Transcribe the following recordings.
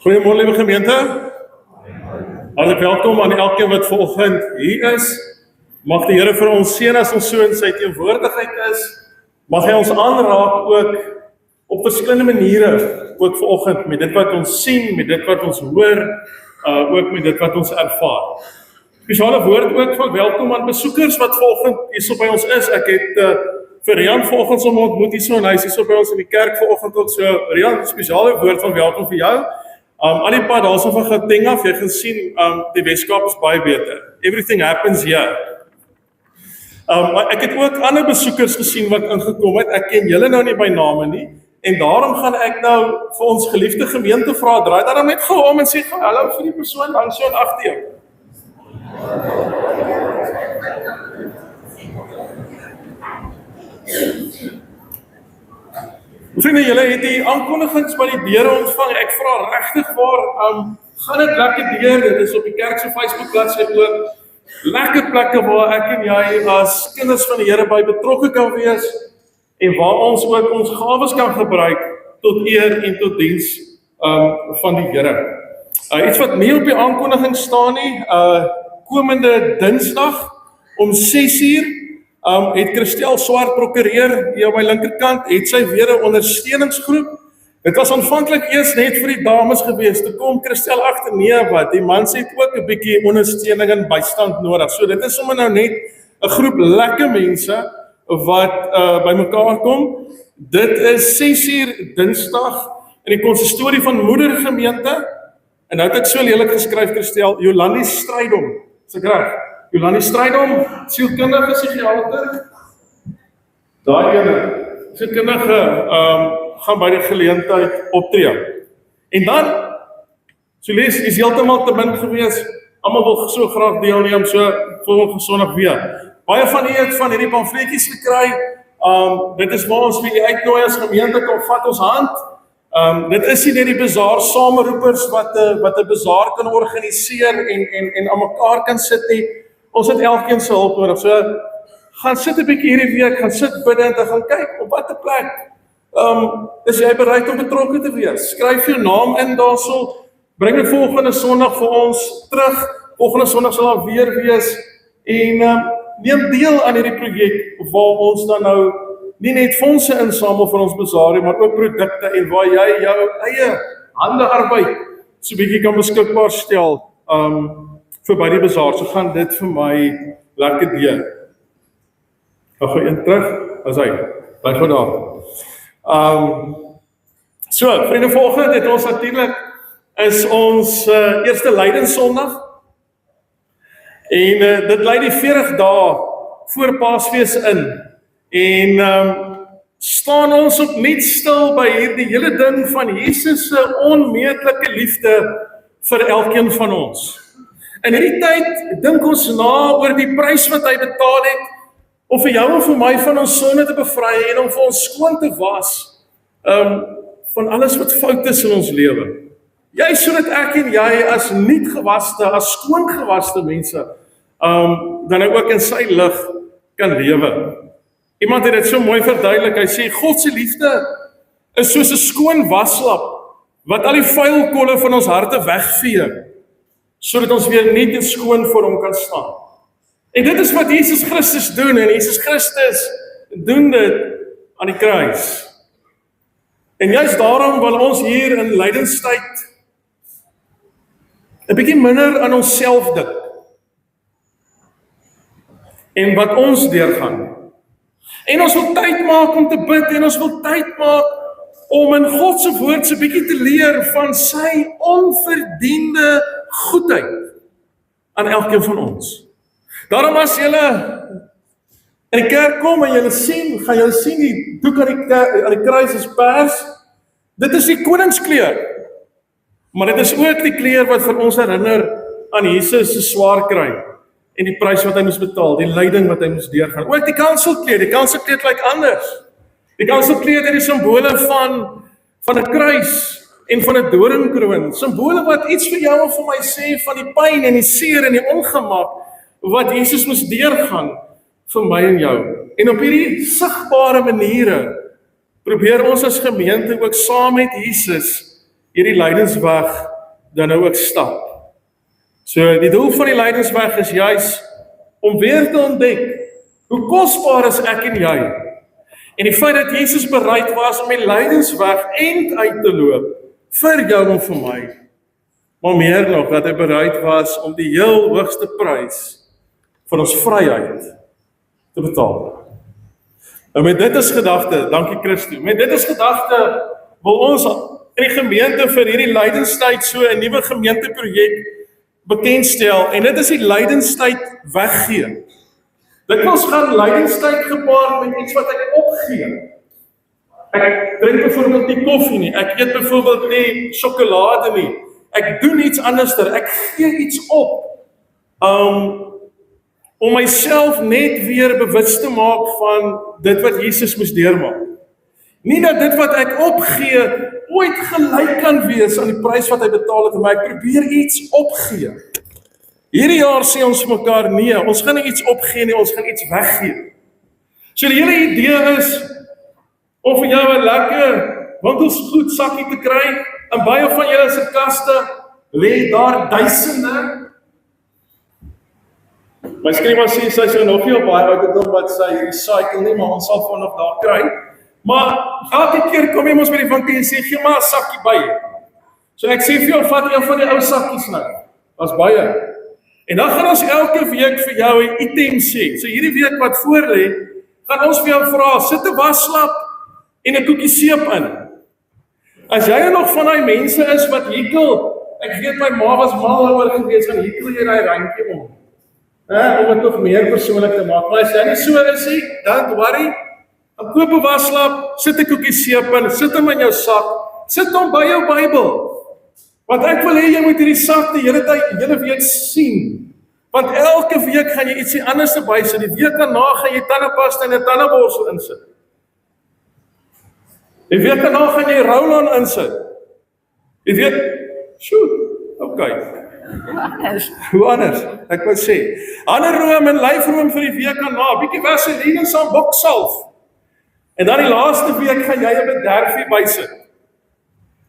Goeiemôre liewe gemeente. Hartlik welkom aan elkeen wat vanoggend hier is. Mag die Here vir ons seën as ons so in sy teenwoordigheid is. Mag hy ons aanraak ook op verskillende maniere, ook vanoggend met dit wat ons sien, met dit wat ons hoor, ook met dit wat ons ervaar. Spesiale woord ook van welkom aan besoekers wat vanoggend hier by ons is. Ek het vir Rian vanoggend som ontmoet hier en hy is hier by ons in die kerk vanoggend ook so. Rian, spesiale woord van welkom vir jou. Al die pad daarso van Gauteng af, jy gaan sien, die Weskaap is baie beter. Everything happens here. Maar ek het ook ander besoekers gesien wat ingekom het. Ek ken julle nou nie by name nie. En daarom gaan ek nou vir ons geliefde gemeente vra, draai daarom net gou om en sê, hallo vir die persoon langs jou en agter jou. Vriende, julle het die aankondigings by die deure ontvang. Ek vra regtig waar, gaan dit lekker deur. Dit is op die kerk se Facebook bladsy ook. Lekker plekke waar ek en jy as kinders van die Here by betrokke kan wees en waar ons ook ons gawes kan gebruik tot eer en tot diens van die Here. Iets wat nie op die aankondiging staan nie, komende Dinsdag om 6:00 het Christel Swart prokureur hier aan my linkerkant, het sy weer 'n ondersteuningsgroep. Dit was aanvanklik eers net vir die dames gewees, toe kom Christel agter, nee wat, die mans het ook 'n bietjie ondersteuning en bystand nodig. So dit is sommer nou net 'n groep lekker mense wat bymekaar kom. Dit is 6:00 Dinsdag in die konsistorie van Moedergemeente. En nou het ek so lelik geskryf, Christel, Jolandi Strydom. Is ek reg? Jolandi Strydom, sielkundige psigiater. Daai ene, sielkundige gaan by die geleentheid optree. En dan, Soles is heeltemal te min gewees. Almal wil so graag deelneem, so volgende Sondag weer. Baie van u het van hierdie pamfletjies gekry. Dit is waar ons vir u uitnooi as gemeente, kom vat ons hand. Dit is nie net die bazaar sameroepers wat 'n bazaar kan organiseer en aan mekaar kan sit nie. Ons het elkeen se hulp nodig. So gaan sit 'n bietjie hierdie week, gaan sit bidend en gaan kyk op watter plek is jy bereid om betrokke te wees. Skryf jou naam in daarso. Bring dit volgende Sondag vir ons terug. Volgende Sondag sal daar weer wees en neem deel aan hierdie projek waar ons dan nou nie net fondse insamel vir ons bazaar, maar ook produkte en waar jy jou eie handearbeid so 'n bietjie kan beskikbaar stel vir by die bazaar. So gaan dit vir my lekker deur. Ek gaan een terug, as hy, bly gou daar. So, vriende, volgende het ons natuurlik is ons eerste Lydenssondag. En dit lei die 40 dae voor Paasfees in. En staan ons opnuut stil by hierdie hele ding van Jesus se onmeetlike liefde vir elkeen van ons. In hierdie tyd dink ons na oor die prys wat hy betaal het om vir jou en vir my van ons sonde te bevry en om vir ons skoon te was van alles wat fout is in ons lewe. Jy sodat ek en jy as nuut gewaste, as skoon gewaste mense dan ook in sy lig kan lewe. Iemand het dit so mooi verduidelik, hy sê, God se liefde is soos 'n skoon waslap, wat al die vuil kolle van ons harte wegvee, sodat ons weer nuut en skoon voor hom kan staan. En dit is wat Jesus Christus doen, en Jesus Christus doen dit aan die kruis. En juist daarom wil ons hier in lydenstyd 'n bietjie minder aan onsself dink, en wat ons deurgaan. En ons wil tyd maak om te bid, en ons wil tyd maak om in God se woord so bietjie te leer van sy onverdiende goedheid aan elkeen van ons. Daarom as julle in die kerk kom en julle sien, gaan julle sien die doek aan die kruis is pers. Dit is die koningskleur. Maar dit is ook die kleur wat vir ons herinner aan Jesus se swaar kry. En die prys wat hy moes betaal, die lyding wat hy moes deurgaan. Ook die kanselkleed lyk anders. Die kanselkleed het die simbole van 'n kruis en van 'n doringkroon. Simbole wat iets vir jou en vir my sê van die pyn en die seer en die ongemak wat Jesus moes deurgaan vir my en jou. En op hierdie sigbare maniere probeer ons as gemeente ook saam met Jesus hierdie lydensweg dan nou ook stap. So die doel van die lydensweg is juis om weer te ontdek hoe kosbaar is ek en jy. En die feit dat Jesus bereid was om die lydensweg end uit te loop vir jou en vir my. Maar meer nog, dat hy bereid was om die heel hoogste prys vir ons vryheid te betaal. En met dit as gedagte, dankie Christo, met dit as gedagte wil ons in die gemeente vir hierdie lydenstyd so 'n nuwe gemeenteprojek bekendstel, en dit is die lydenstyd weggee. Dikwels gaan lydenstyd gepaard met iets wat ek opgee. Ek drink byvoorbeeld nie koffie nie, ek eet byvoorbeeld nie sjokolade nie, ek doen iets anderster, ek gee iets op, om myself net weer bewus te maak van dit wat Jesus moes deurmaak. Nie dat dit wat ek opgee ooit gelyk kan wees aan die prys wat hy betaal het, maar ek probeer iets opgee. Hierdie jaar sê ons vir mekaar, nee, ons gaan nie iets opgee nie, ons gaan iets weggee. So die hele idee is, om vir jou 'n lekker winkelsgoed sakkie te kry, en baie van julle se kaste lê daar duisende. My skrywer sê, sy sou nog nie op baie ouderdom wat sy recycle nie, maar ons sal van nog daar kry. Maar elke keer kom jy mos by die winkel en sê, gee maar 'n sakkie by. So ek sê vir jou, vat een van die ou sakkies nou. Daar's baie. En dan gaan ons elke week vir jou 'n item sê. So hierdie week wat voor lê, gaan ons vir jou vra, sit 'n waslap en 'n koekie seep in. As jy nog van daai mense is wat hekel, ek weet my ma was mal oor gewees, dan hekel jy daai randjie om. Om dit nog meer persoonlik te maak. Maar as jy nie so is nie, don't worry. Dan koop 'n waslap, sit 'n koekie seep in, sit hom in jou sak, sit hom by jou Bybel. Want ek wil hê jy moet hierdie sak die hele tyd, die hele week sien. Want elke week gaan jy ietsie anders bysit. Die week daarna gaan jy tandepasta en 'n tandeborsel insit. Die week daarna gaan jy Roll-On insit. Die week, okay. Hoe anders? Ek wil sê, handeroom en lyfroom vir die week daarna, bietjie vaseline en saam boksalf. En dan die laaste week gaan jy 'n bederfie bysit.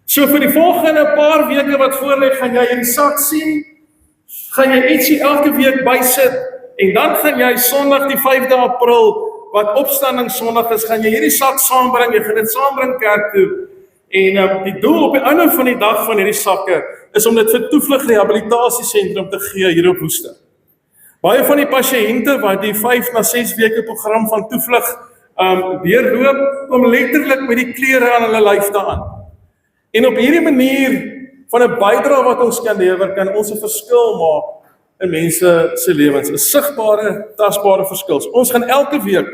So vir die volgende paar weke wat voor lê, gaan jy hierdie sak sien, gaan jy ietsie elke week bysit, en dan gaan jy Sondag die 5de April, wat opstanding Sondag is, gaan jy hierdie sak saambring, jy gaan dit saambring kerk toe, en die doel op die einde van die dag van hierdie sakke, is om dit vir Toevlug Rehabilitasiesentrum te gee hier op Woester. Baie van die pasiënte wat die 5 na 6 weke program van Toevlug deurloop, kom letterlik met die klere aan hulle lyf daaraan. En op hierdie manier van 'n bydrae wat ons kan lewer, kan ons 'n verskil maak in mense se lewens, 'n sigbare, tasbare verskil. So ons gaan elke week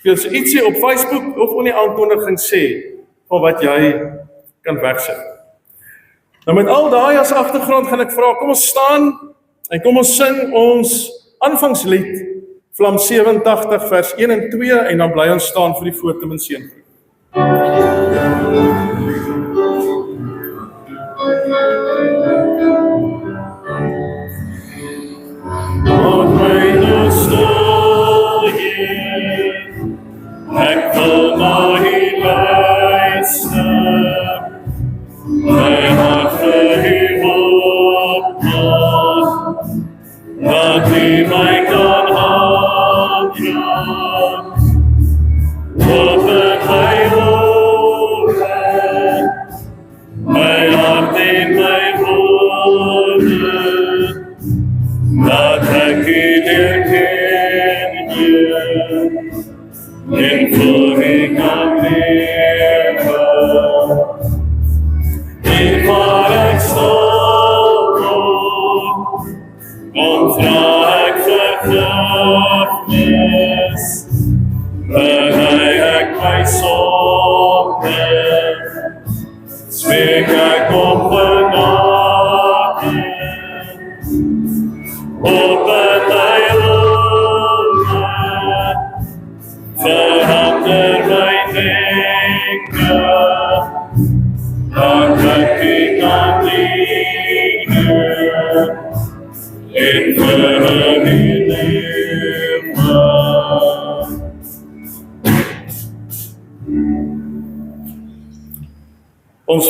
vir so ietsie op Facebook of in die aankondiging sê van wat jy kan wegsit. Nou met al daai as agtergrond gaan ek vra, kom ons staan en kom ons sing ons aanvangslied, Vlam 87 vers 1 en 2, en dan bly ons staan vir die foto en seën. Ek wil na U luister, my hart vir U opmaak, dat U my kan aanraak. Open my ogen, my hart en my woorden, dat ek U leer ken, en voor U kan leven. En waar ek stop, ontvra ek vergifnis, berei ek my sonde, smeek ek om genade, open my ogen, verander my denken, dat ek U kan dienen, en vir U lewe.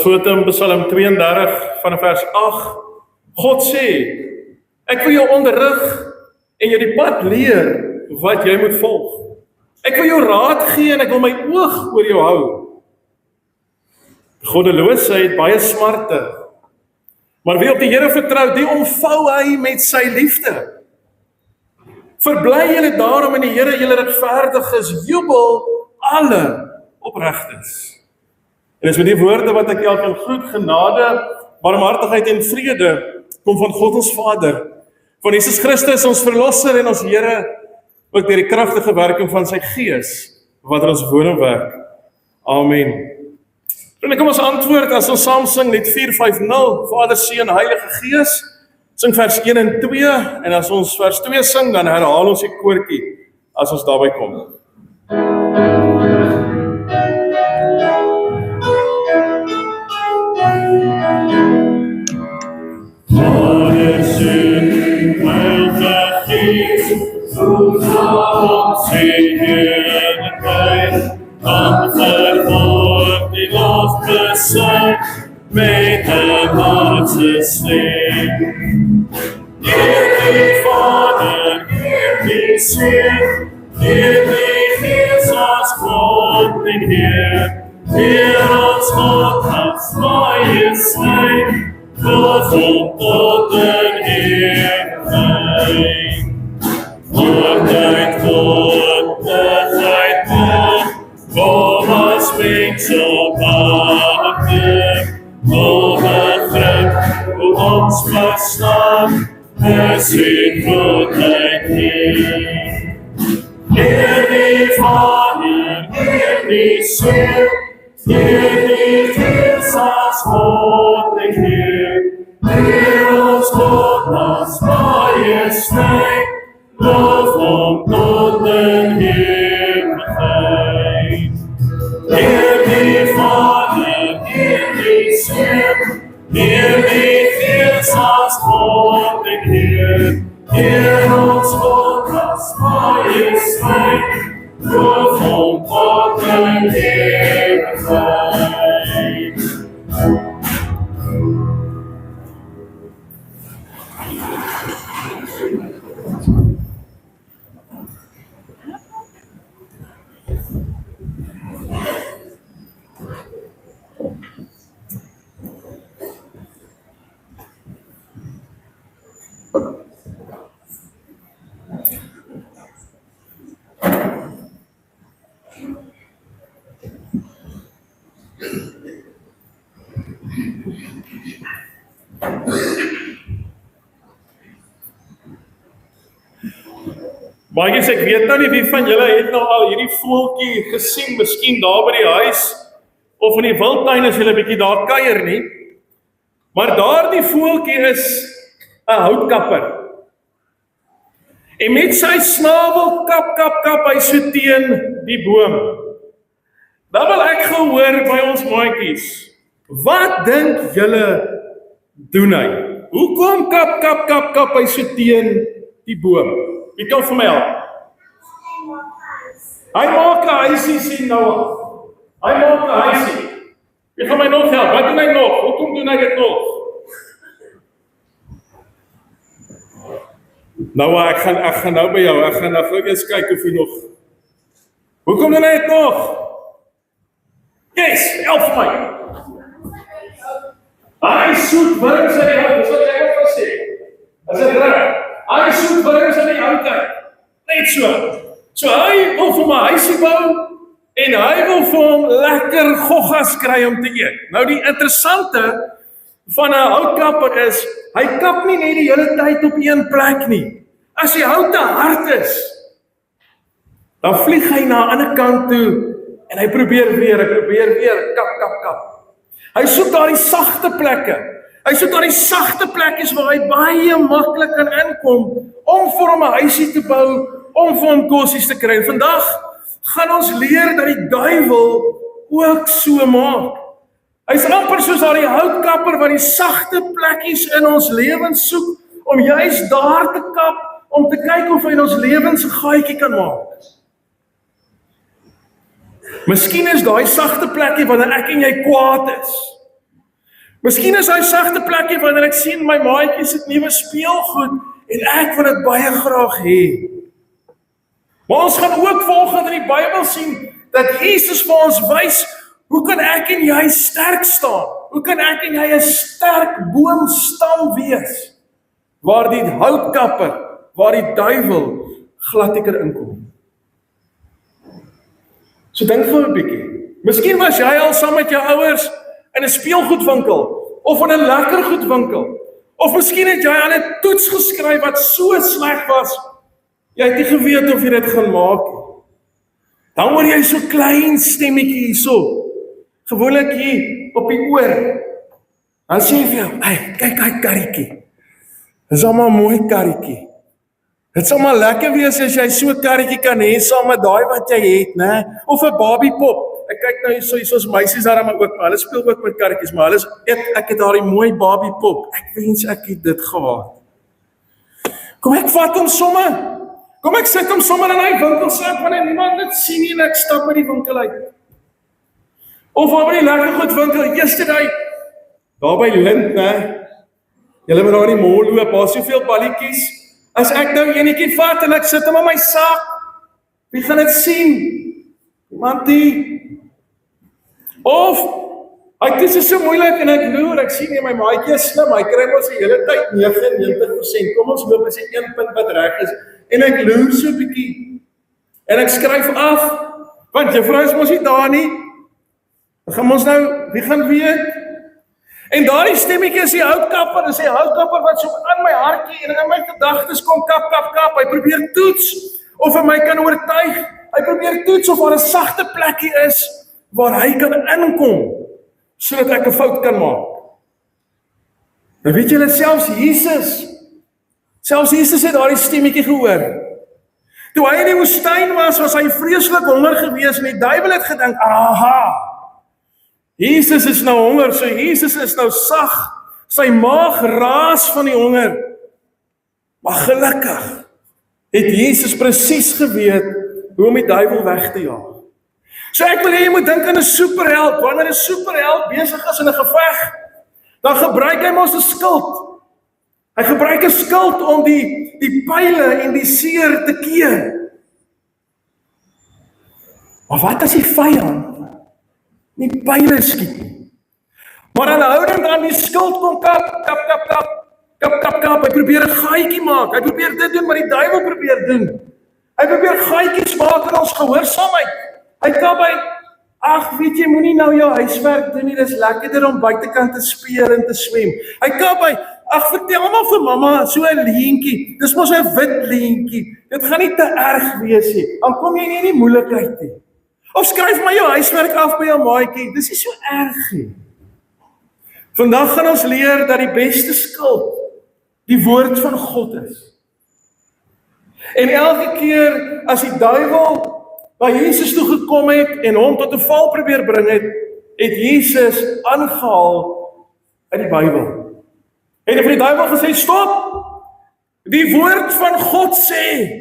foto in Psalm 32 van vers 8. God sê, ek wil jou onderrig en jou die pad leer wat jy moet volg. Ek wil jou raad gee en ek wil my oog oor jou hou. Goddelose het baie smarte, maar wie op die Here vertrou, die omvou hy met sy liefde. Verbly julle daarom in die Here, julle regverdiges, jubel alle opregtes. En dis met die woorde wat ek elkeen groet, genade, barmhartigheid en vrede kom van God ons Vader, van Jesus Christus ons verlosser en ons Here, ook deur die kragtige werking van sy Gees wat in ons woon en werk. Amen. En kom ons antwoord as ons saam sing net 450, Vader, Seun, Heilige Gees, sing vers 1 en 2, en as ons vers 2 sing, dan herhaal ons die koortjie as ons daarby kom. Vader, Seun, Heilige Gees, ons heerlijkheid, dan verhoort die lofbesang met een hartse stem. Heer die Vader, Heer die Seun, Heer die Gees as God en Heer, Heer ons God as majesteit, tot en heerlijkheid. Goedheid, goedheid, kom as mens op aarde, o begrip, o ons verstaan, is die goedheid Heer. Heer die Vader, Heer die Seun, Heer die Gees as God en Heer, Heer ons God as majesteit, lof om tot en heerlijkheid. Heer die Vader, Heer die Seun, Heer die Gees as God en Heer, Heer ons God as majesteit, lof om tot en heerlijkheid. Maatjies, ek weet nou nie wie van julle het nou al hierdie voeltjie gesien, miskien daar by die huis, of in die wildtuin as julle bietjie daar kuier nie, maar daardie voeltjie is 'n houtkapper. En met sy snavel kap, hy so teen die boom. Dan wil ek gehoor by ons maatjies, wat dink julle doen hy? Hoekom kap hy so teen die boom? Wie kan vir my help? Hy maak 'n huisie, sien nou. Hy maak 'n huisie. Wie gaan my nog help? Wat doen hy nog? Hoekom doen hy dit nog? Nou, ek gaan nou by jou. Ek gaan nou gou eens kyk of hy nog. Hoekom doen hy dit nog? Yes, help vir my. Hy soek wurms in die hout. Dis wat jy ook gesê. Is dit reg? Hy soek wurms in die hout uit. Net so. So hy wil vir my huisie bou en hy wil vir hom lekker goggas kry om te eet. Nou die interessante van 'n houtkapper is, hy kap nie net die hele tyd op een plek nie. As die hout te hard is, dan vlieg hy na 'n ander kant toe en hy probeer weer, kap. Hy soek daardie sagte plekke. Hy soek daardie sagte plekkies waar hy baie maklik kan inkom om vir hom 'n huisie te bou, om vir hom kosies te kry. Vandag gaan ons leer dat die duiwel ook so maak. Hy's amper soos daardie houtkapper wat die sagte plekkies in ons lewens soek om juis daar te kap, om te kyk of hy in ons lewens 'n gaatjie kan maak. Miskien is daai sagte plekkie wanneer ek en jy kwaad is. Miskien is hy sagte plekkie wanneer ek sien my maatjies het nuwe speelgoed en ek wil dit baie graag hê. Maar ons gaan ook volgens in die Bybel sien dat Jesus vir ons wys, hoe kan ek en jy sterk staan? Hoe kan ek en jy 'n sterk boomstam wees? Waar die houtkapper, waar die duiwel gladdeker inkom. So dink vir 'n bietjie. Miskien was jy al saam met jou ouers in 'n speelgoedwinkel, of in 'n lekker goedwinkel, of miskien het jy aan 'n toets geskryf wat so sleg was, jy het nie geweet of jy dit gaan maak nie. Dan hoor jy so klein stemmetjie hierso, gewoonlik hier op die oor. Dan sê jy vir jou, hey, kyk hy karretjie. Dis almal 'n mooi karretjie. Dit sal maar lekker wees as jy so 'n karretjie kan hê saam met daai wat jy het, né? Of 'n Barbiepop. Ek kyk nou hier soos meisies daar maar ook, maar hulle speel ook met karretjies, maar ek het daai mooi Barbiepop. Ek wens ek het dit gehad. Kom ek vat hom sommer. Kom ek sit hom sommer in hy winkelsak wanneer niemand dit sien nie en ek stap uit die winkel uit. Of waar by die lekker goed winkel, yesterday, daar by Lind, né? Julle moet daar in die mall loop, daar's soveel balletjies. As ek nou enetjie vat en ek sit hom in my sak, wie gaan dit sien? Iemand nie. Of, dit is so moeilik en ek loer, ek sien nie my maatjie is slim, hy kry mos die hele tyd 99%, kom ons loop as die 1 punt wat reg is, en ek loer so 'n bietjie, en ek skryf af, want juffrou is mos nie daar nie, dan gaan ons nou, wie gaan weet? En daardie stemmetjie is die houtkapper, dis die houtkapper wat so aan my hartjie en in my gedagtes kom kap, hy probeer toets, of hy my kan oortuig, hy probeer toets of daar 'n sagte plekkie is, waar hy kan inkom, sodat ek 'n fout kan maak. Nou weet julle, selfs Jesus het daardie stemmetjie gehoor. Toe hy in die woestyn was hy vreeslik honger gewees en die duiwel het gedink, aha, Jesus is nou honger, so Jesus is nou sag, sy maag raas van die honger. Maar gelukkig het Jesus presies geweet hoe om die duiwel weg te jaag. So ek wil hê jy moet dink aan 'n superheld. Wanneer 'n superheld besig is in 'n geveg, dan gebruik hy mos 'n skild. Hy gebruik 'n skild om die pyle en die seer te keer. Maar wat as die vyand nie pyle skiet nie? Maar aanhoudend aan die skild kom kap, hy probeer 'n gaatjie maak, hy probeer dit doen wat die duiwel probeer doen. Hy probeer gaatjies maak in ons gehoorsaamheid. Hy kap by, ag weet jy, moenie nou jou huiswerk doen nie, dis lekkerder om buitekant te speel en te swem. Hy kap by, ag vertel maar vir mamma, so 'n leentjie, dis mos 'n wit leentjie, dit gaan nie te erg wees nie, dan kom jy nie in die moeilikheid nie. Of skryf maar jou huiswerk af by jou maatjie, dis nie so erg nie. Vandag gaan ons leer dat die beste skild die woord van God is. En elke keer as die duiwel waar Jesus toe gekom het en hom tot 'n val probeer bring het Jesus aangehaal uit die Bybel. En vir die duiwel gesê, stop! Die woord van God sê.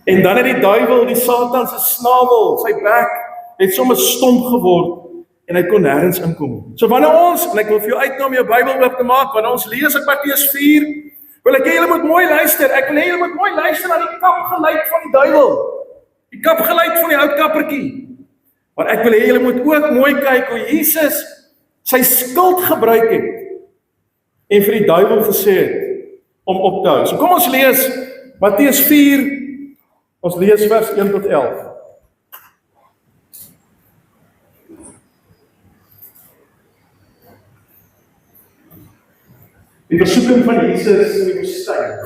En dan het die duiwel, die Satan se snavel, sy bek, het sommer stomp geword en hy kon nêrens inkom. So wanneer ons, en ek wil vir jou uitnooi om jou Bybel oop te maak, wanneer ons lees uit Matteus 4, wil ek hê julle moet mooi luister. Ek wil hê julle moet mooi luister na die kapgeluid van die duiwel. Die kapgeluid van die houtkappertjie. Maar ek wil hê julle moet ook mooi kyk hoe Jesus sy skild gebruik het en vir die duiwel gesê het om op te hou. So kom ons lees Matteus 4, ons lees vers 1 tot 11. Die versoeking van Jesus in die woestyn.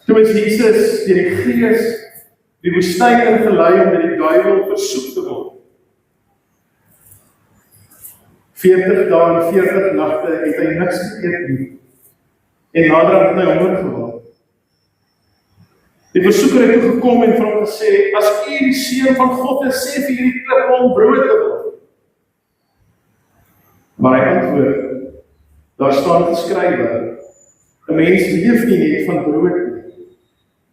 Toe is Jesus deur die Gees die woestyn ingelei om deur die duiwel versoek te word. 40 dae en 40 nagte het hy niks geëet nie. En naderhand het hy honger geword. Die versoeker het toe gekom en vir hom gesê, as u die seun van God is, sê vir hierdie klip om brood te word. Maar hy antwoord, daar staan geskrywe, 'n mens leef nie net van brood nie,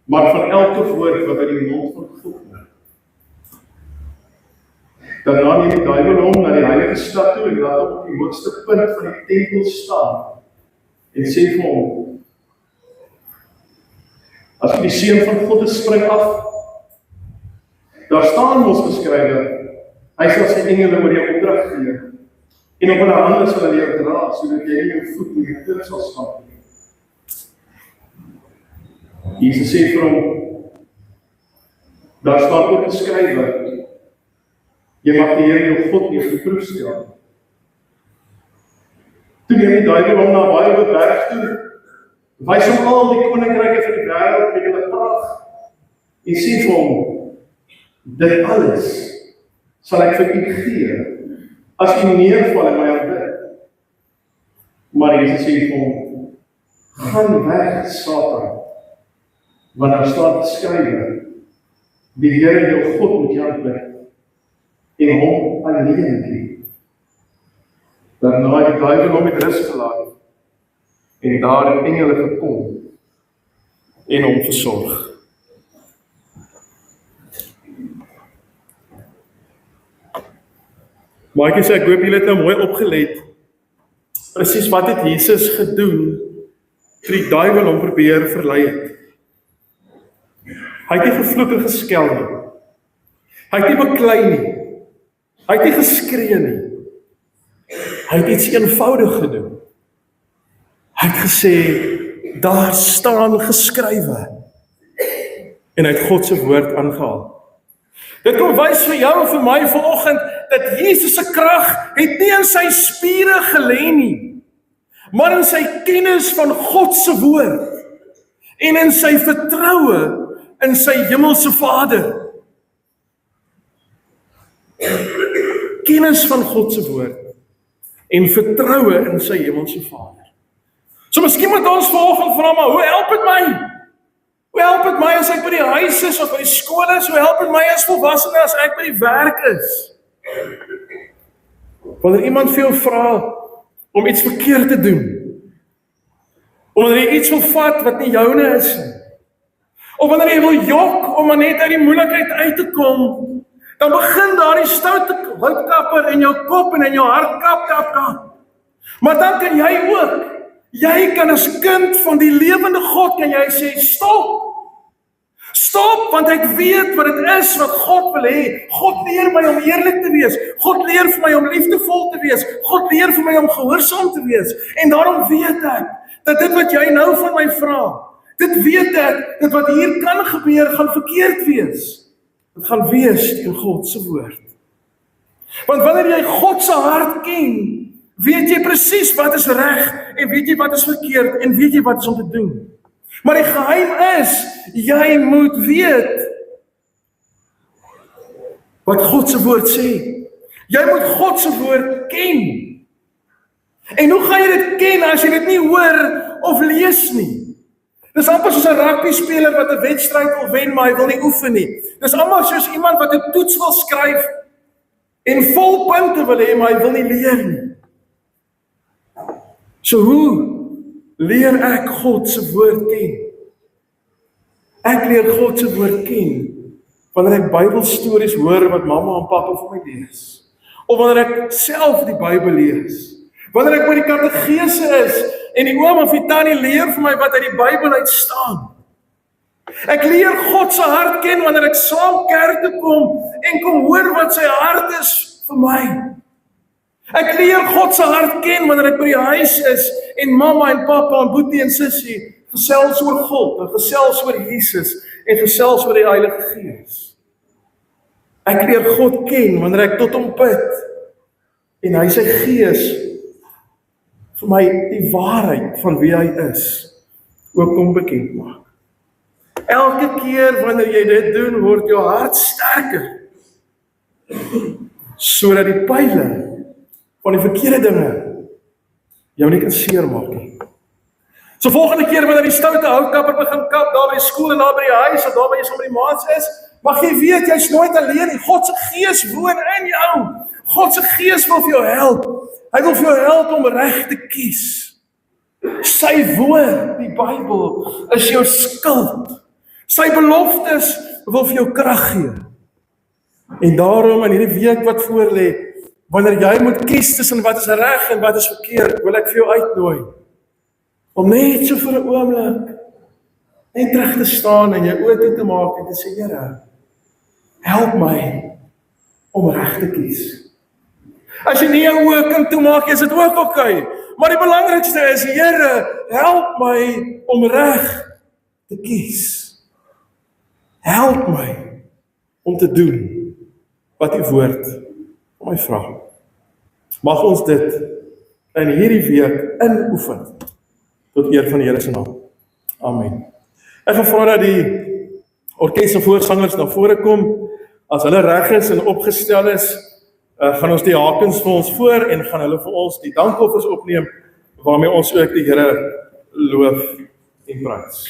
maar van elke woord wat uit die mond van God kom. Daarna neem die duiwel hom na die heilige stad toe en laat hom op die hoogste punt van die tempel staan en sê vir hom, as jy die seun van God is, spring af. Daar staan mos geskrywe, hy sal sy engele oor jou opdrag gee en op hulle hande sal hulle jou dra, sodat jy nie jou voet in die klip sal stamp nie. Jesus sê vir hom, daar staan ook geskrywe, jy mag die Here jou God nie geproef stel. Toe neem die duiwel hom na 'n baie hoë berg toe, wys hom al die koninkryke van die wêreld met hulle pragt, en sê vir hom, dit alles sal ek vir u gee, as u neerval en my aanbid. Maar Jesus sê vir hom, gaan weg, Satan, want daar staan geskrywe, die Here jou God moet jy aanbid, en hom alleen dien. Daarna het die duiwel hom met rus gelaat, en daar het engele gekom, en hom versorg. Maatjie sê, ek hoop julle het nou mooi opgelet, presies wat het Jesus gedoen, toe die duiwel hom probeer verlei het. Hy het nie gevloek en geskel nie, hy het nie beklei nie, hy het nie geskree nie, hy het iets eenvoudig gedoen. Hy het gesê, daar staan geskrywe, en hy het God se woord aangehaal. Dit kom wys vir jou en vir my vanoggend, dat Jesus se krag het nie in sy spiere gelê nie, maar in sy kennis van God se woord, en in sy vertroue in sy hemelse Vader. Kennis van God se woord, en vertroue in sy hemelse Vader. So miskien moet ons vanoggend vra, maar hoe help dit my? Hoe help dit my as ek by die huis is, of by die skool is? Hoe help dit my as volwassene as ek by die werk is? Wanneer iemand vir jou vra om iets verkeerd te doen, wanneer jy iets wil vat wat nie joune is nie, of wanneer jy wil jok om maar net uit die moeilikheid uit te kom, dan begin daar die stoute houtkapper in jou kop en in jou hart kap. Maar dan kan jy ook, jy kan as kind van die lewende God, kan jy sê, stop, want ek weet wat dit is wat God wil hê. God leer my om eerlik te wees, God leer vir my om liefdevol te wees, God leer vir my om gehoorsaam te wees, en daarom weet ek, dat dit wat jy nou van my vra, dit weet ek, dat wat hier kan gebeur, gaan verkeerd wees. Dit gaan wees in God se woord. Want wanneer jy God se hart ken, weet jy presies wat is reg, en weet jy wat is verkeerd, en weet jy wat is om te doen. Maar die geheim is, jy moet weet wat God se woord sê. Jy moet God se woord ken. En hoe gaan jy dit ken as jy dit nie hoor of lees nie? Dis amper soos 'n rugby speler wat 'n wedstryd wil wen, maar hy wil nie oefen nie. Dis amper soos iemand wat 'n toets wil skryf en vol punte wil hê, maar hy wil nie leer nie. So hoe leer ek God se woord ken? Ek leer God se woord ken wanneer ek Bybelstories hoor wat mamma en pappa vir my lees. Of wanneer ek self die Bybel lees. Wanneer ek by die katekese is en die oom of die tannie leer vir my wat uit die Bybel uit staan. Ek leer God se hart ken wanneer ek saam kerk toe kom en kom hoor wat sy hart is vir my. Ek leer God se hart ken wanneer ek by die huis is en mamma en pappa en boetie en sussie gesels oor God en gesels oor Jesus en gesels oor die Heilige Gees. Ek leer God ken wanneer ek tot hom bid en hy sy Gees vir my die waarheid van wie hy is ook kom bekend maak. Elke keer wanneer jy dit doen, word jou hart sterker, sodat die pyle van die verkeerde dinge jou nie kan seermaak nie. So volgende keer wanneer die stoute houtkapper begin kap, daar by skool en daar by die huis, of daar by jy saam met die maats is, mag jy weet, jy's nooit alleen nie. God se Gees woon in jou. God se Gees wil vir jou help. Hy wil vir jou help om reg te kies. Sy woord, die Bybel, is jou skild. Sy beloftes wil vir jou krag gee. En daarom in hierdie week wat voor lê, wanneer jy moet kies tussen wat is reg en wat is verkeerd, wil ek vir jou uitnooi om net so vir 'n oomblik net terug te staan en jou oë toe te maak en te sê, Here, help my om reg te kies. As jy nie jou oë kan toemaak, is dit ook oké. Maar die belangrikste is, Here, help my om reg te kies. Help my om te doen wat die woord vir my vra. Mag ons dit in hierdie week inoefen tot eer van die Here se naam. Amen. Ek gaan vra dat die orkes se voorsangers na vore kom. As hulle reg is en opgestel is, gaan ons die hakens vir ons voor en gaan hulle vir ons die dankoffers opneem, waarmee ons ook die Here loof en prys.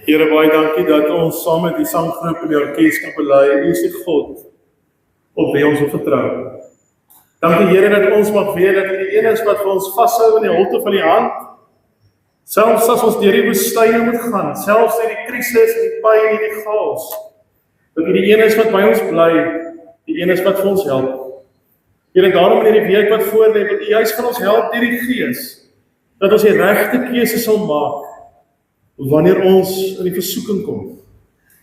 Here, baie dankie dat ons saam met die sanggroep en die orkes kan bely, U is die God op wie ons vertrou. Dankie Here dat ons mag weet dat U die een is wat vir ons vashou in die holte van die hand. Selfs as ons deur die woestyn moet gaan, selfs deur die krisis en die pyn en die chaos, dat U die een is wat by ons bly, die een is wat vir ons help. Here, daarom in hierdie week wat voorlê, wil U juis vir ons help deur die Gees, dat ons die regte keuse sal maak wanneer ons in die versoeking kom.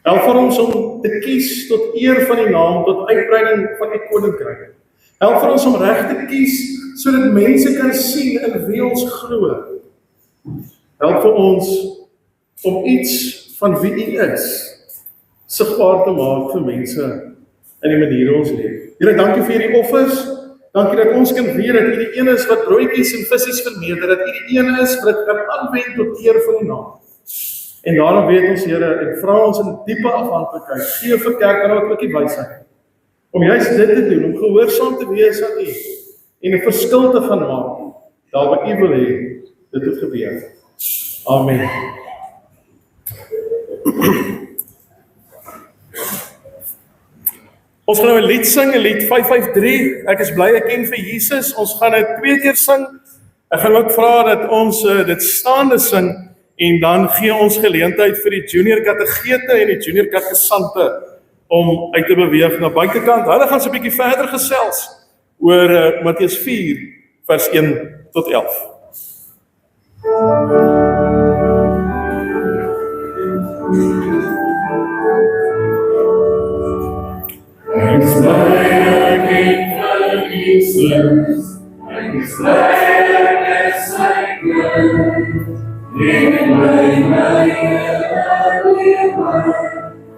Help vir ons om te kies tot eer van die naam, tot uitbreiding van die koninkryk. Help vir ons om reg te kies, sodat mense kan sien in wie ons glo. Help vir ons om iets van wie U is, sigbaar te maak vir mense in die manier hoe ons leef. Here, dankie vir hierdie offers. Dankie dat ons kan weet dat U die een is wat broodjies en visse vermeerder, dat U die een is wat kan aanwend tot eer van die naam. En daarom weet ons, Here, en vra ons in diepe afhanklikheid, gee vir kerk en ook die wysheid, om juist dit te doen, om gehoorsaam te wees aan U, en 'n verskil te gaan maak, daar waar U wil hê, dit het gebeur. Amen. Ons gaan nou 'n lied sing, 'n lied 553, ek is bly ek ken vir Jesus, ons gaan dit 2 keer sing, ek gaan ook vra dat ons dit staande sing, en dan gee ons geleentheid vir die junior kategete en die junior katesante om uit te beweeg na buitekant. Hulle gaan so 'n bietjie verder gesels oor Matteus 4 vers 1 tot 11. Ek is bly ek ken vir Jesus, ek is bly ek is sy kind. In my lewe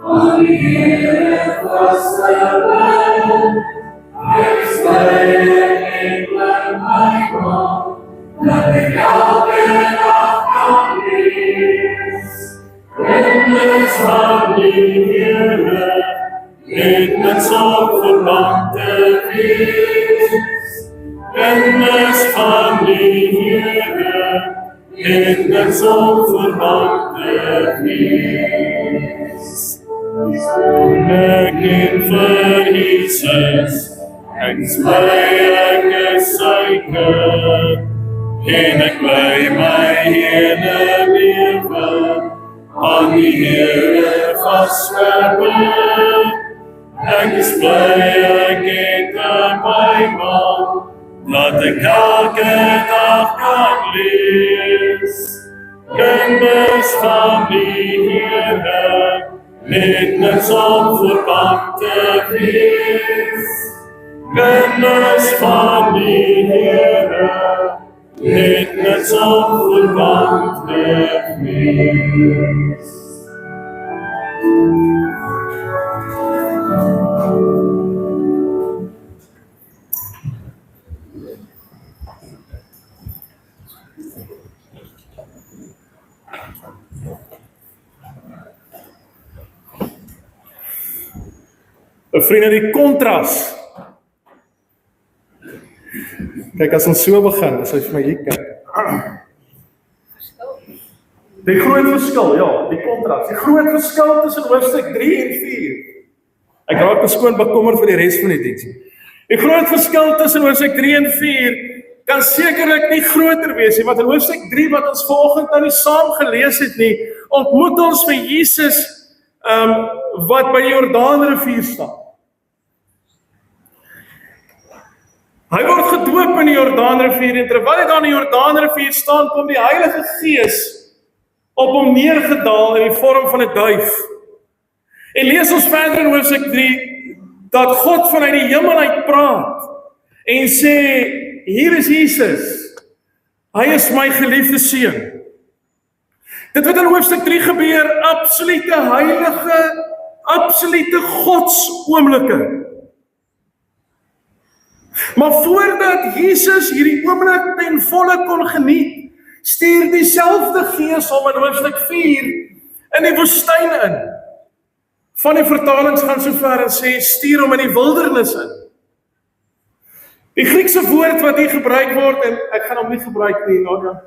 aan die Here vasgehou. Ek is bly ek bly my God, dat ek elke dag kan lees. Kennis van die Here, het met so verband te wees. Kennis van die Here, het met so verband te wees. Ek ken vir Jesus, ek is bly ek is sy kind, en ek bly my hele lewe aan die Here vasgehou. Ek is bly ek het my man, dat ek elke dag kan lees. Kennis van die Here, het met so verband te wees. Kennis van die Here, het met so verband te wees. Vriende, die kontras. Kyk, as ons so begin, as hy vir my hier kyk. Die groot verskil, ja, die kontras. Die groot verskil tussen hoofstuk 3 en 4. Ek raak beskoon bekommer vir die res van die diens. Die groot verskil tussen hoofstuk 3 en 4 kan sekerlik nie groter wees nie, want in hoofstuk 3 wat ons vanoggend nou nie saam gelees het nie, ontmoet ons vir Jesus wat by die Jordaanrivier staan. Hy word gedoop in die Jordaanrivier en terwyl hy daar in die Jordaanrivier staan, kom die Heilige Gees op hom neergedaal in die vorm van 'n duif. En lees ons verder in hoofstuk 3 dat God vanuit die hemel uit praat en sê, hier is Jesus. Hy is my geliefde seun. Dit wat in hoofstuk 3 gebeur, absolute heilige, absolute godsoomblikke. Maar voordat Jesus hierdie oomblik ten volle kon geniet, stuur dieselfde Gees hom in hoofstuk 4 in die woestyn in. Van die vertalings gaan so ver en sê, stuur hom in die wildernis in. Die Griekse woord wat hier gebruik word, en ek gaan hom nie gebruik nie, Nadia.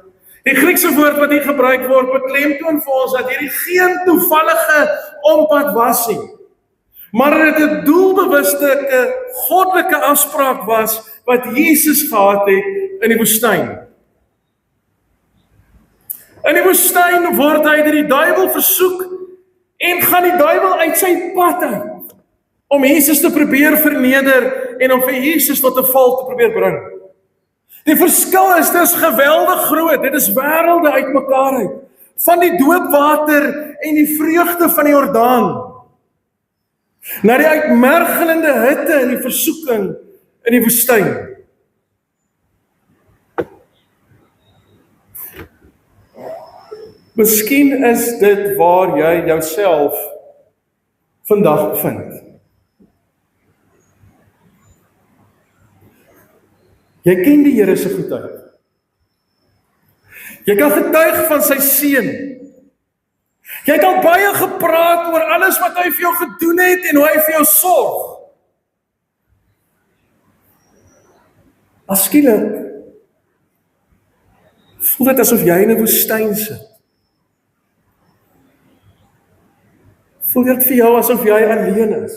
Die Griekse woord wat hier gebruik word, beklemtoon vir ons dat hierdie geen toevallige ompad was nie. Maar dat dit 'n doelbewuste, 'n goddelike afspraak was wat Jesus gehad het in die woestyn. In die woestyn word hy deur die duiwel versoek en gaan die duiwel uit sy pad uit om Jesus te probeer verneder en om vir Jesus tot 'n val te probeer bring. Die verskil is dis geweldig groot, dit is wêrelde uitmekaar uit, van die doopwater en die vreugde van die Jordaan, na die uitmergelende hitte en die versoeking in die woestyn. Miskien is dit waar jy jouself vandag bevind. Jy ken die Here se goedheid. Jy kan getuig van sy seën. Jy het al baie gepraat oor alles wat hy vir jou gedoen het en hoe hy vir jou sorg. Maar skielik voel dit asof jy in 'n woestyn sit. Voel dit vir jou asof jy alleen is.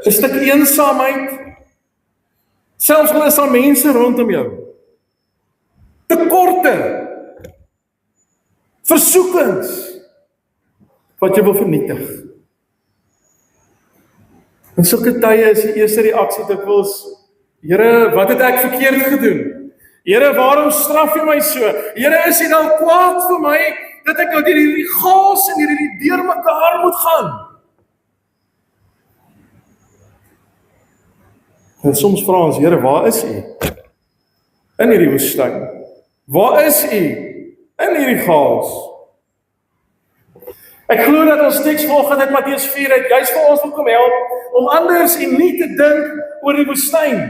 'n stuk eensaamheid, selfs al is daar mense rondom jou. Tekorte, versoekings, wat jy wil vernietig. In sulke tye is die eerste reaksie dikwels, Here, wat het ek verkeerd gedoen? Here, waarom straf jy my so? Here, is jy nou kwaad vir my, dat ek nou deur hierdie chaos en hierdie deurmekaar moet gaan? En soms vra ons, Here, waar is U? In hierdie woestyn. Waar is U? In hierdie chaos. Ek glo dat ons teks volgens uit Matteus 4 het juist vir ons wil kom help om anders en nie te dink oor die woestyn.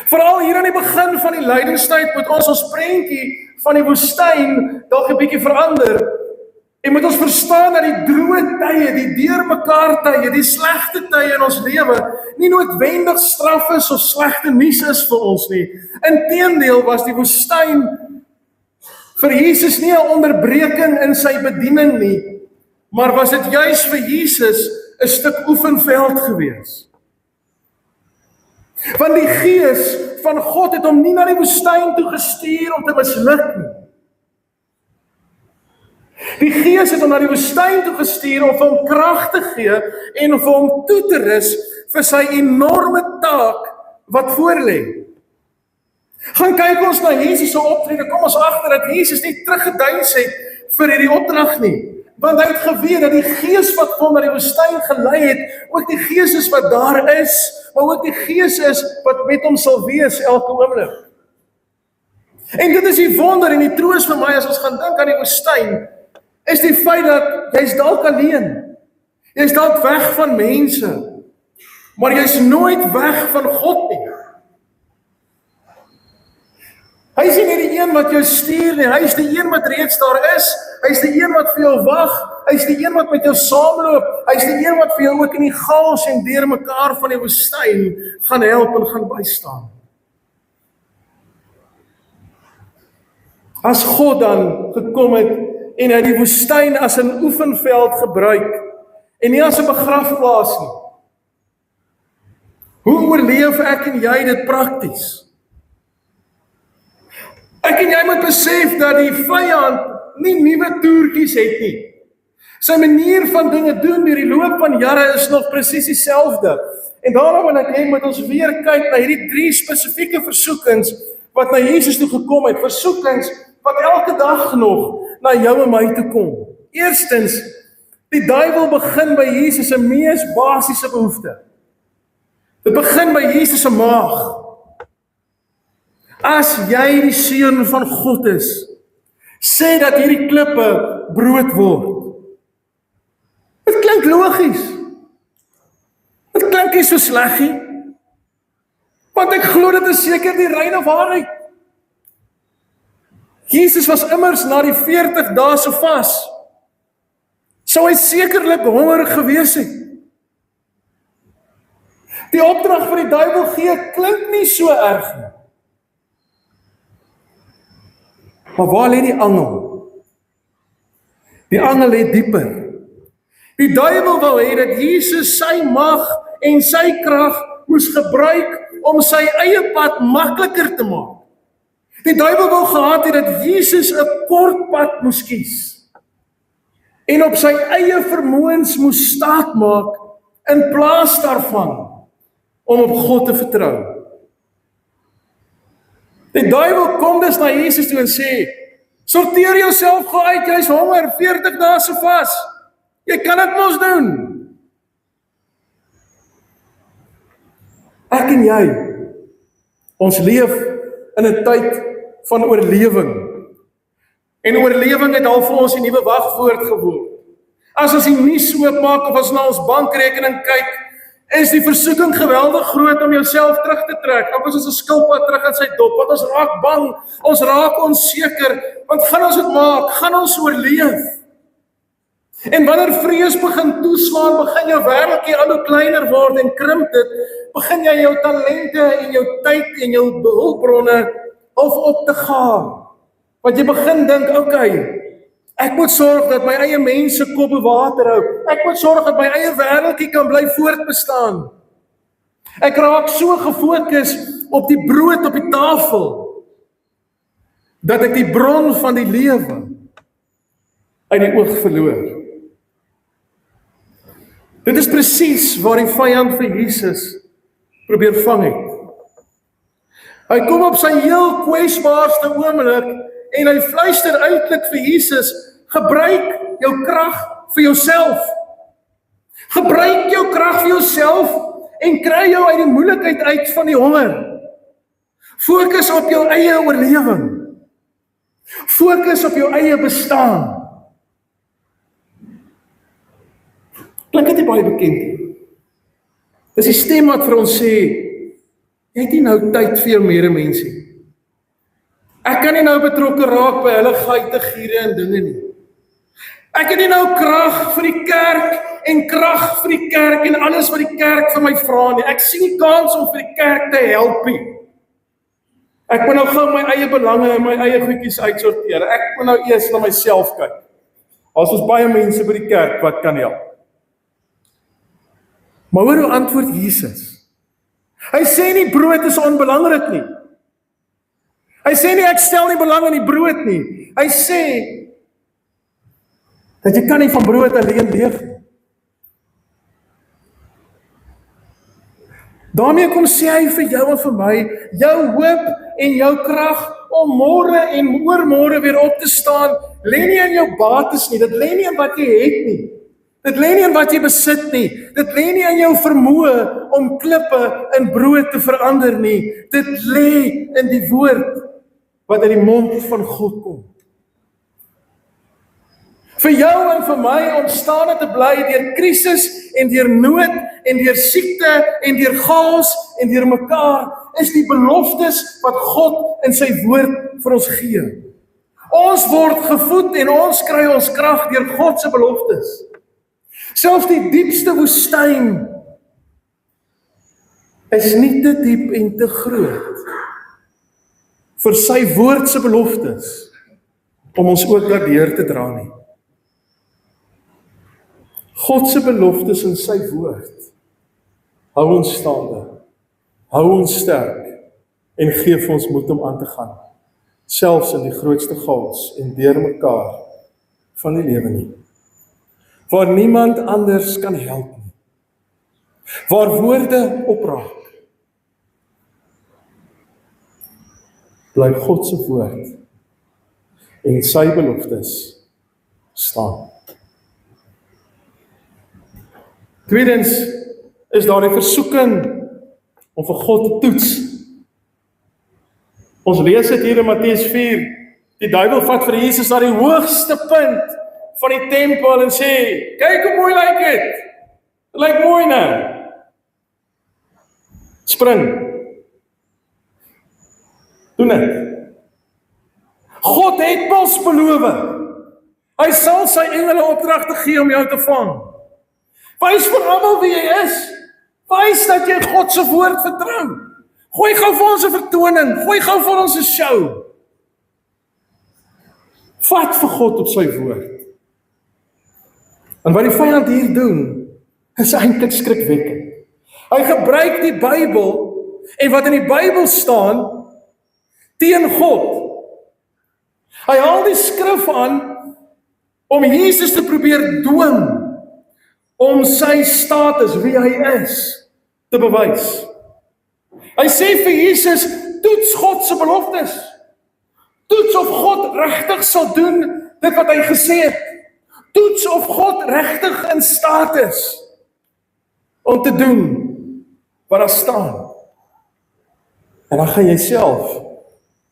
Veral hier aan die begin van die lydingstyd moet ons prentjie van die woestyn dalk 'n bietjie verander. En moet ons verstaan dat die droë tye, die deurmekaar tye, die slegte tye in ons lewe nie noodwendig straf is of slegte nuus is vir ons nie. Inteendeel was die woestyn vir Jesus nie 'n onderbreking in sy bediening nie, maar was dit juis vir Jesus 'n stuk oefenveld gewees. Want die Gees van God het hom nie na die woestyn toe gestuur om te misluk nie. Die Gees het hom na die woestyn toe gestuur om vir hom krag te gee en vir hom toe te rus vir sy enorme taak wat voorlê. Gaan kyk ons na Jesus se optrede, kom ons agter dat Jesus nie teruggeduins het vir hierdie opdrag nie. Want hy het geweet dat die Gees wat hom na die woestyn gelei het, ook die Gees is wat daar is, maar ook die Gees is wat met hom sal wees elke oomblik. En dit is die wonder en die troos vir my as ons gaan dink aan die woestyn, is die feit dat jy's dalk alleen. Jy's dalk weg van mense, maar jy's nooit weg van God nie. Hy is nie die een wat jou stuur nie, hy is die een wat reeds daar is, hy is die een wat vir jou wag, hy is die een wat met jou saamloop, hy is die een wat vir jou ook in die chaos en deurmekaar van die woestyn gaan help en gaan bystaan. As God dan gekom het en hy die woestyn as 'n oefenveld gebruik en nie as 'n begrafplaas nie, hoe oorleef ek en jy dit prakties? Ek en jy moet besef dat die vyand nie nuwe toertjies het nie. Sy manier van dinge doen deur die loop van jare is nog presies dieselfde. En daarom wil ek hê moet ons weer kyk na hierdie 3 spesifieke versoekings wat na Jesus toe gekom het. Versoekings wat elke dag nog na jou en my toe kom. Eerstens, die duiwel begin by Jesus se mees basiese behoefte. Dit begin by Jesus se maag. As jy die seun van God is, sê dat hierdie klippe brood word. Dit klink logies. Dit klink nie so sleg nie. Want ek glo dit is seker die reine waarheid. Jesus was immers na die 40 dae se vas. Sou hy sekerlik honger gewees het. Die opdrag van die duiwel gee klink nie so erg nie. Maar waar lê die angel? Die angel lê dieper. Die duiwel wou hê dat Jesus sy mag en sy krag moes gebruik om sy eie pad makliker te maak. Die duiwel wou gehad het dat Jesus 'n kort pad moes kies en op sy eie vermoëns moes staatmaak in plaas daarvan om op God te vertrou. Die duiwel kom dus na Jesus toe en sê, sorteer jouself gou uit, jy is honger, 40 dae se vas. Jy kan dit mos doen. Ek en jy, ons leef in 'n tyd van oorlewing. En oorlewing het al vir ons 'n nuwe wagwoord geword. As ons die nuus oopmaak of as na ons bankrekening kyk, is die versoeking geweldig groot om jouself terug te trek, amper soos 'n skilpad terug in sy dop, want ons raak bang, ons raak onseker, want gaan ons dit maak, gaan ons oorleef? En wanneer vrees begin toeslaan, begin jou wêreldjie al hoe kleiner word en krimp dit, begin jy jou talente en jou tyd en jou hulpbronne op te gaan. Want jy begin dink, okay, ek moet sorg dat my eie mense kop bo water hou. Ek moet sorg dat my eie wêreldjie kan bly voortbestaan. Ek raak so gefokus op die brood op die tafel, dat ek die bron van die lewe uit die oog verloor. Dit is presies waar die vyand vir Jesus probeer vang het. Hy kom op sy heel kwesbaarste oomblik en hy fluister uitlik vir Jesus, gebruik jou krag vir jouself. Gebruik jou krag vir jouself en kry jou uit die moeilikheid uit van die honger. Fokus op jou eie oorlewing. Fokus op jou eie bestaan. Klink dit nie baie bekend nie? Dis die stem wat vir ons sê, jy het nie nou tyd vir jou medemense nie. Ek kan nie nou betrokke raak by hulle geite giere en dinge nie. Ek het nie nou krag vir die kerk en krag vir die kerk en alles wat die kerk vir my vra nie. Ek sien nie kans om vir die kerk te help nie. Ek moet nou gou my eie belange en my eie goedjies uitsorteer. Ek moet nou eers na myself kyk. As ons baie mense by die kerk wat kan help. Maar hoor hoe antwoord Jesus. Hy sê nie brood is onbelangrik nie. Hy sê nie ek stel nie belang in die brood nie. Hy sê dat jy kan nie van brood alleen leef nie. Daarmee kom sê hy vir jou en vir my, jou hoop en jou krag om môre en oormôre weer op te staan, lê nie in jou bates nie, dit lê nie in wat jy het nie. Dit lê nie in wat jy besit nie. Dit lê nie in jou vermoë om klippe in brood te verander nie. Dit lê in die woord wat uit die mond van God kom. Vir jou en vir my om staande te bly deur krisis en deur nood en deur siekte en deur chaos en deur mekaar is die beloftes wat God in sy woord vir ons gee. Ons word gevoed en ons kry ons krag deur God se beloftes. Selfs die diepste woestyn is nie te diep en te groot vir sy woord se beloftes om ons ook daardeur te dra nie. God se beloftes in sy woord hou ons staande, hou ons sterk en gee vir ons moed om aan te gaan, selfs in die grootste chaos en deur mekaar van die lewe nie. Waar niemand anders kan help nie. Waar woorde opraak. Bly God se woord en sy beloftes staan. Tweedens is daar die versoeking om vir God te toets. Ons lees dit hier in Matteus 4. Die duiwel vat vir Jesus na die hoogste punt van die tempel en sê, kyk hoe mooi lyk dit. Dit lyk mooi nou. Spring. Doen dit. God het mos beloof. Hy sal sy engele opdragte gee om jou te vang. Wys vir almal wie jy is. Wys dat jy God se woord vertrou. Gooi gou vir ons 'n vertoning, gooi gou vir ons 'n show. Vat vir God op sy woord. En wat die vyand hier doen, is eintlik skrikwekkend. Hy gebruik die Bybel en wat in die Bybel staan teen God. Hy haal die skrif aan om Jesus te probeer dwing om sy status, wie hy is, te bewys. Hy sê vir Jesus, toets God se beloftes. Toets of God regtig sal doen dit wat hy gesê het. Toets of God regtig in staat is om te doen wat daar staan. En dan gaan jy self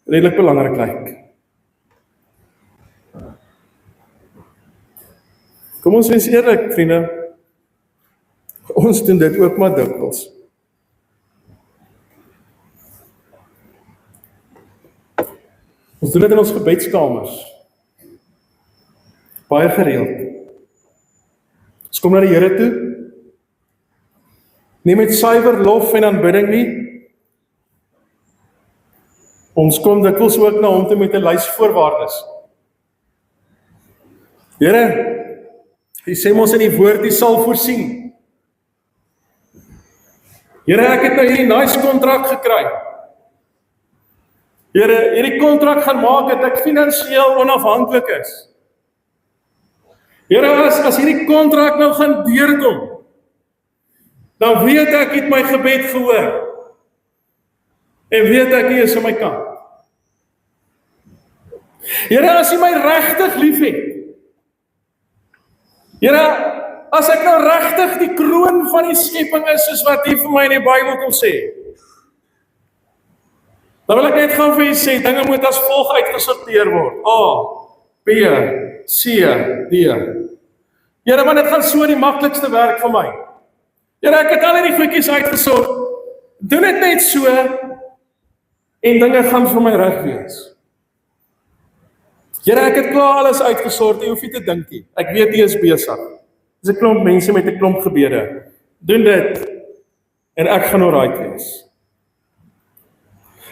redelik belangrik lyk. Kom ons wees eerlik, vriende. Ons doen dit ook maar dikwels. Ons doen dit in ons gebedskamers. Baie gereeld. Ons kom na die Here toe. Nie met suiwer lof en aanbidding nie. Ons kom dikwels ook na hom toe met 'n lys voorwaardes. Here, hy sê ons in die woord, hy sal voorsien. Here, ek het nou hierdie nice kontrak gekry. Here, hierdie kontrak gaan maak dat ek finansiëel onafhanklik is. Here, as hierdie kontrak nou gaan deurkom, dan weet ek het my gebed gehoor. En weet ek hy is aan my kant. Here, as jy my regtig lief het. Here, as ek nou regtig die kroon van die skepping is, soos wat hier vir my in die Bybel kom sê, dan wil ek net gaan vir jy sê, dinge moet as volg uitgesorteer word. A, B, C, D. Here, maar dit gaan so die maklikste werk vir my. Here, ek het al hierdie goedjies uitgesort. Doen dit net so, en dinge gaan vir my reg wees. Here, ek het klaar alles uitgesort, jy hoef nie te dink nie. Ek weet jy is besig. Dis 'n klomp mense met 'n klomp gebede. Doen dit, en ek gaan alright wees.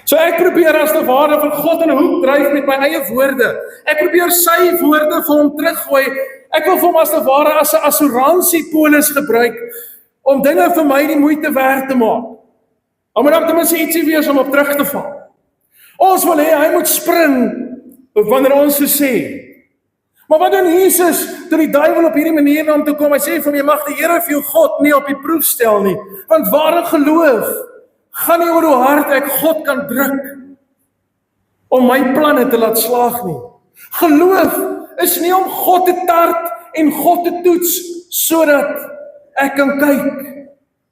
So ek probeer as te ware vir God in 'n hoek dryf met my eie woorde. Ek probeer sy woorde vir hom teruggooi. Ek wil vir hom as te ware as 'n assurantiepolis gebruik om dinge vir my die moeite werd te maak. Om dan ten minste ietsie wees om op terug te val. Ons wil hê hy moet spring wanneer ons so sê. Maar wat doen Jesus toe die duiwel op hierdie manier na hom toe kom? Hy sê vir hom, jy mag die Here vir jou God nie op die proef stel nie, want ware geloof gaan nie oor hoe hard ek God kan druk om my planne te laat slaag nie. Geloof is nie om God te tart en God te toets sodat ek kan kyk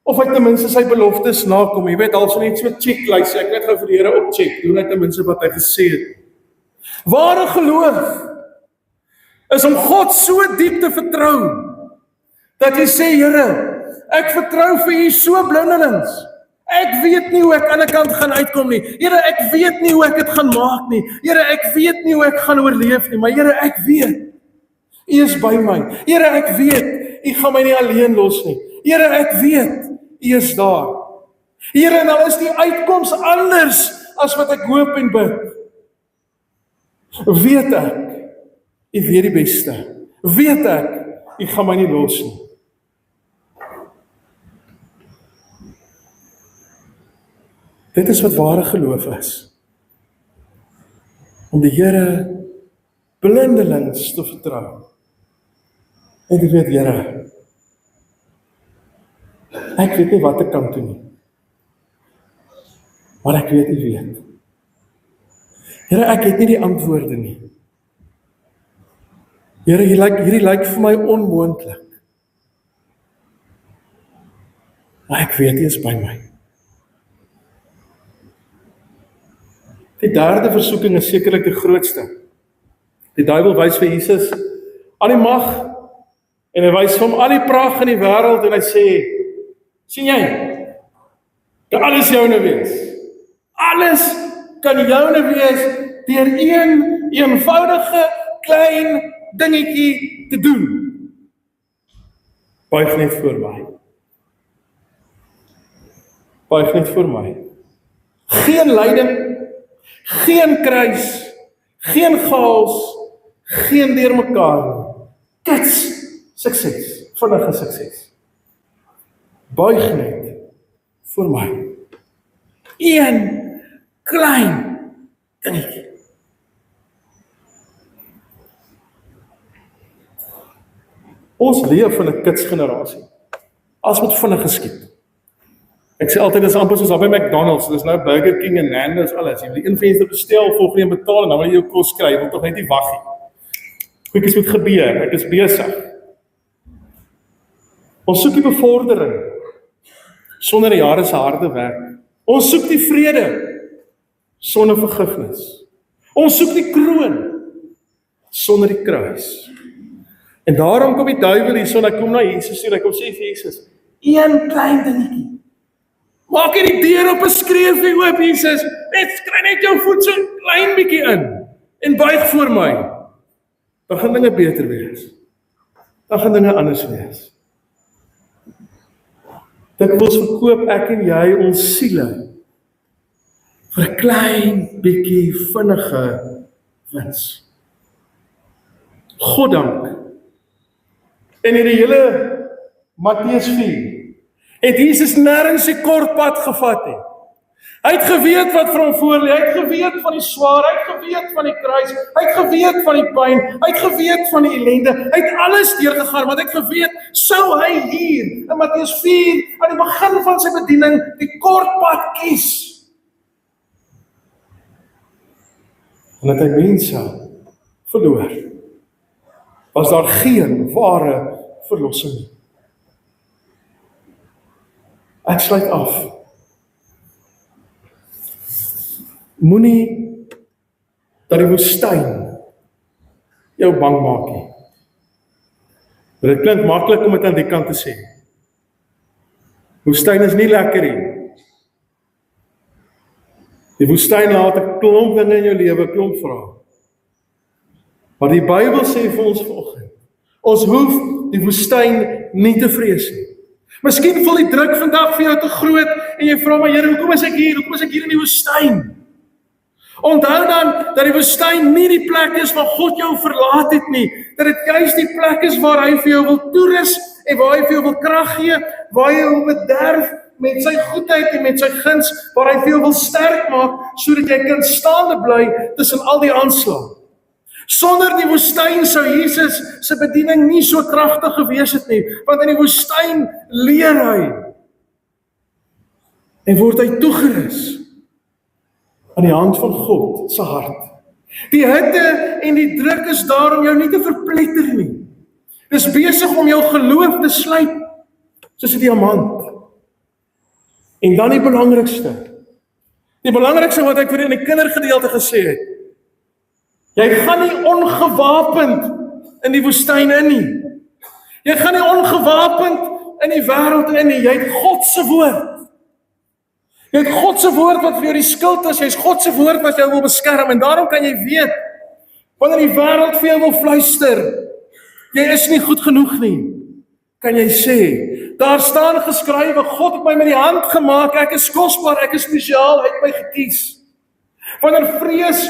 of hy ten minste sy beloftes nakom. Jy weet, als net so checklys, ek net gou vir die Here opcheck, doen hy ten minste wat hy gesê het. Ware geloof is om God so diep te vertrou dat jy sê, Here, ek vertrou vir U so blindelings. Ek weet nie hoe ek aan die kant gaan uitkom nie. Here, ek weet nie hoe ek dit gaan maak nie. Here, ek weet nie hoe ek gaan oorleef nie, maar Here, ek weet U is by my. Here, ek weet U gaan my nie alleen los nie. Here, ek weet U is daar. Here, en al is die uitkoms anders as wat ek hoop en bid. Weet ek U weet die beste. Weet ek U gaan my nie los nie. Dit is wat ware geloof is. Om die Here blindelings te vertrou. En te weet, Here, ek weet nie wat ek kan doen nie. Maar ek weet U weet. Here, ek het nie die antwoorde nie. Here, hierdie lyk vir my onmoontlik. Maar ek weet U is by my. Die derde versoeking is sekerlik die grootste. Die duiwel wys vir Jesus al die mag en hy wys vir hom al die pragt in die wêreld en hy sê, sien jy, kan alles joune wees. Alles kan joune wees deur een eenvoudige klein dingetjie te doen. Buig net voor my. Buig net voor my. Geen lyding, geen kruis, geen chaos, geen deurmekaar nie. Kits, sukses, vinnige sukses. Buig net vir my. Een klein dingetjie. Ons leef in 'n kitsgenerasie. Alles moet vinnig geskied. Ek sê altyd, dis amper soos daar by McDonald's, dis nou Burger King en Nando's, alles. Jy wil een venster bestel, volgende een betaal, en dan wil jy jou kos kry, jy wil tog net nie wag nie. Goedjies moet gebeur, ek is besig. Ons soek die bevordering, sonder die jare se harde werk. Ons soek die vrede, sonder vergifnis. Ons soek die kroon, sonder die kruis. En daarom kom die duiwel hierso, en hy kom na Jesus toe, en hy kom sê vir Jesus, een klein dingetjie. Maak jy die deur op 'n skreefie oop, Jesus, kry net jou voet so klein bietjie in, en buig voor my. Dan gaan dinge beter wees. Dan gaan dinge anders wees. Dikwels verkoop ek en jy ons siele vir 'n klein bietjie vinnige wins. God dank. En in die hele Matteus 4 het Jesus nêrens die kort pad gevat nie. Hy het geweet wat vir hom voorlê, hy het geweet van die swaar, hy het geweet van die kruis, hy het geweet van die pyn, hy het geweet van die ellende, hy het alles deurgegaan, want hy het geweet, sou hy hier, in Matteus 4, aan die begin van sy bediening, die kort pad kies. En dat hy mense verloor, was daar geen ware verlossing nie. Ek sluit af. Moenie dat die woestyn jou bang maak nie. Dit klink maklik om dit aan die kant te sê. Woestyn is nie lekker nie. Die woestyn laat 'n klomp dinge in jou lewe, klomp vrae. Maar die Bybel sê vir ons vanoggend, ons hoef die woestyn nie te vrees nie. Miskien voel die druk vandag vir jou te groot en jy vra maar, Here, hoekom is ek hier? Hoekom is ek hier in die woestyn? Onthou dan dat die woestyn nie die plek is waar God jou verlaat het nie, dat dit juist die plek is waar hy vir jou wil toerus en waar hy vir jou wil krag gee, waar hy jou bederf met sy goedheid en met sy guns, waar hy vir jou wil sterk maak sodat jy kan staande bly tussen al die aanslae. Sonder die woestyn sou Jesus se bediening nie so kragtig gewees het nie, want in die woestyn leer hy en word hy toegerus aan die hand van God se hart. Die hitte en die druk is daar om jou nie te verpletter nie. Dis besig om jou geloof te slyp soos 'n diamant. En dan die belangrikste wat ek vir in die kindergedeelte gesê het, jy gaan nie ongewapend in die woestyn in nie. Jy gaan nie ongewapend in die wêreld in nie. Jy het God se woord. Jy het God se woord wat vir jou die skild is. Jy het God se woord wat jou wil beskerm. En daarom kan jy weet, wanneer die wêreld vir jou wil fluister, jy is nie goed genoeg nie, kan jy sê, daar staan geskrywe, God het my met die hand gemaak, ek is kosbaar, ek is spesiaal, hy het my gekies. Wanneer vrees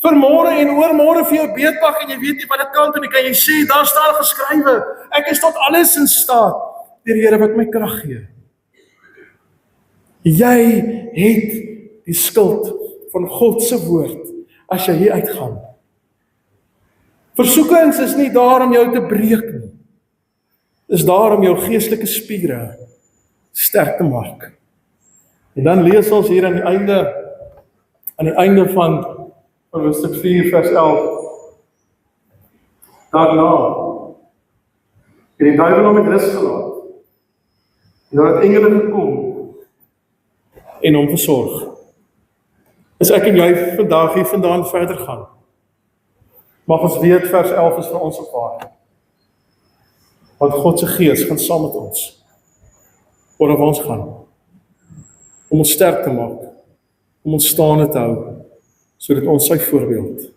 vir môre en oormôre vir jou beetpak en jy weet nie wat dit kan doen nie, kan jy sê, daar staan geskrywe, ek is tot alles in staat, deur die Here wat my krag gee. Jy het die skild van God se woord as jy hier uitgaan. Versoekings is nie daar om jou te breek nie. Dis daar om jou geestelike spiere sterk te maak. En dan lees ons hier aan die einde van hoofstuk 4 vers 11. Daarna het die duiwel hom met rus gelaat. En daar het engele gekom en hom versorg. As ek en jy vandag hier vandaan verder gaan, mag ons weet vers 11 is vir ons op pad. Want God se Gees gaan saam met ons waar ons gaan, om ons sterk te maak, om ons staande te hou, sodat ons sy voorbeeld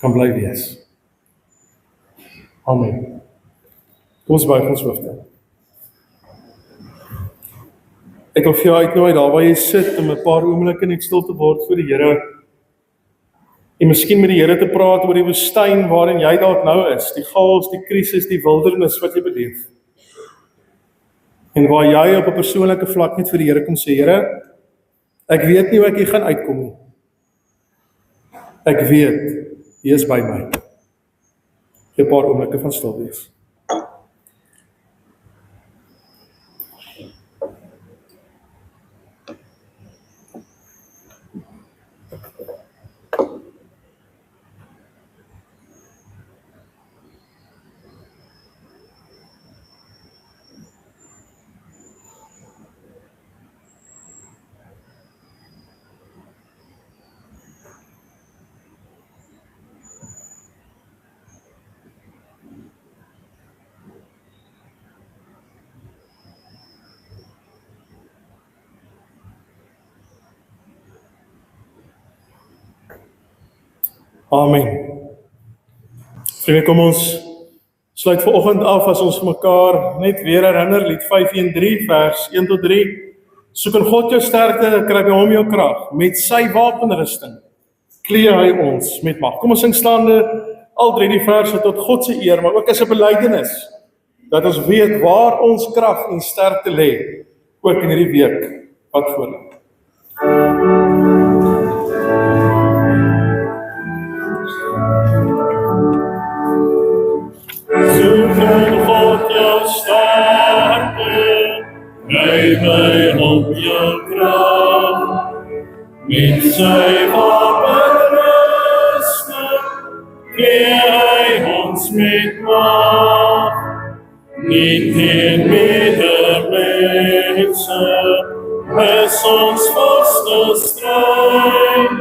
kan bly wees. Amen. Kom ons buig ons hoofde. Ek wil vir jou uitnooi daar waar jy sit om 'n paar oomblikke net stil te word voor die Here. En miskien met die Here te praat oor die woestyn waarin jy dalk nou is, die chaos, die krisis, die wildernis wat jy beleef. En waar jy op 'n persoonlike vlak net vir die Here kom sê, Here, ek weet nie hoe ek hier gaan uitkom nie. Ek weet, U is by my. 'n paar oomblikke van stil wees. Amen. Vriende, kom ons sluit vanoggend af as ons mekaar net weer herinner, lied 513 vers 1 tot 3. Soek in God jou sterkte, kry by hom jou krag. Met sy wapenrusting klee hy ons met mag. Kom ons sing staande al 3 die verse tot God se eer, maar ook as 'n belydenis dat ons weet waar ons krag en sterkte lê, ook in hierdie week wat voorlê. Soek in God jou sterkte, kry by hom jou krag. Met sy wapenrusting klee hy ons met mag. Nie teen medemense is ons vaste stryd,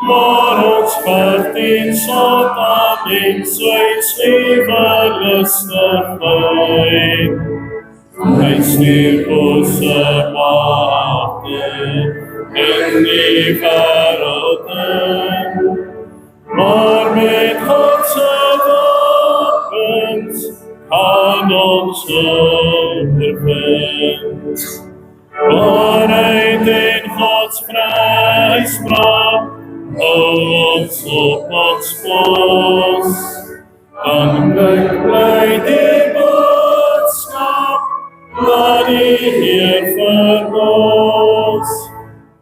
maar ons veg teen Satan en sy slewelustigheid. Hy stuur bose magte in die wêreld in, maar met God se wapens kan ons oorwin. Waarheid en Gods vryspraak hou ons op ons pos. Dan bly die boodskap dat die Heer verlos.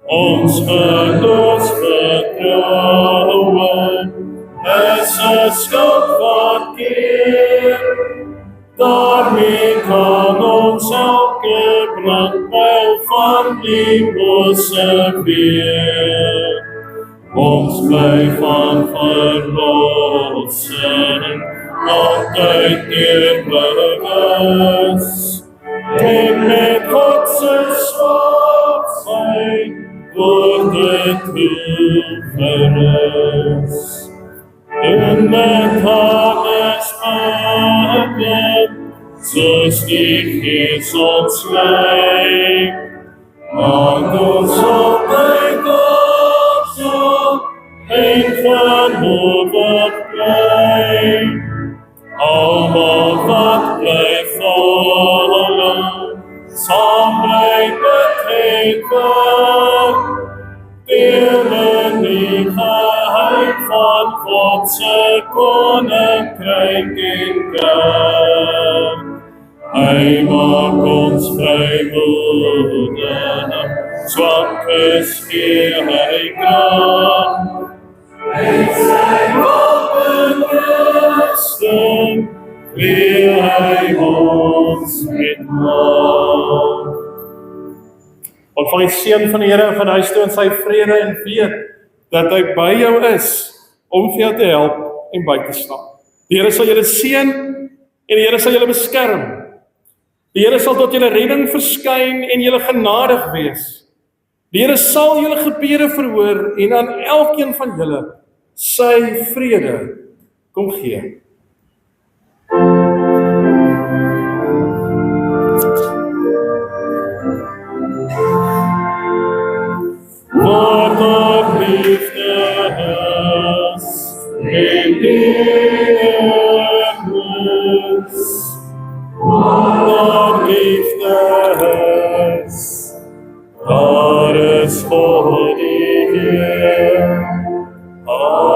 Ons geloofsvertroue is 'n skuld wat keer. Daarmee kan ons elke brandpyl van die bose weer. Ons bly van verlossing altyd weer bewus. En met God se swaardheid word dit toegerus. En met alles bekend, soos die Gees ons lei, maak ons altyd opstaan en gemoedig bly. Almal wat bly volg, saam bly beteken, deel in die geheim van God se koninkryk en krag. Hy maak ons vrymoedig, swakkes gee hy krag. Met sy wapenrusting klee hy ons met mag. Ontvang die seën van die Here van huis toe in sy vrede en weet dat hy by jou is om vir jou te help en by te staan. Die Here sal julle seën en die Here sal julle beskerm. Die Here sal tot julle redding verskyn en julle genadig wees. Die Here sal julle gebede verhoor en aan elkeen van julle sy vrede kom gee. Wat op liefde is en deernis, wat op liefde is, daar is voor die Heer. Amen.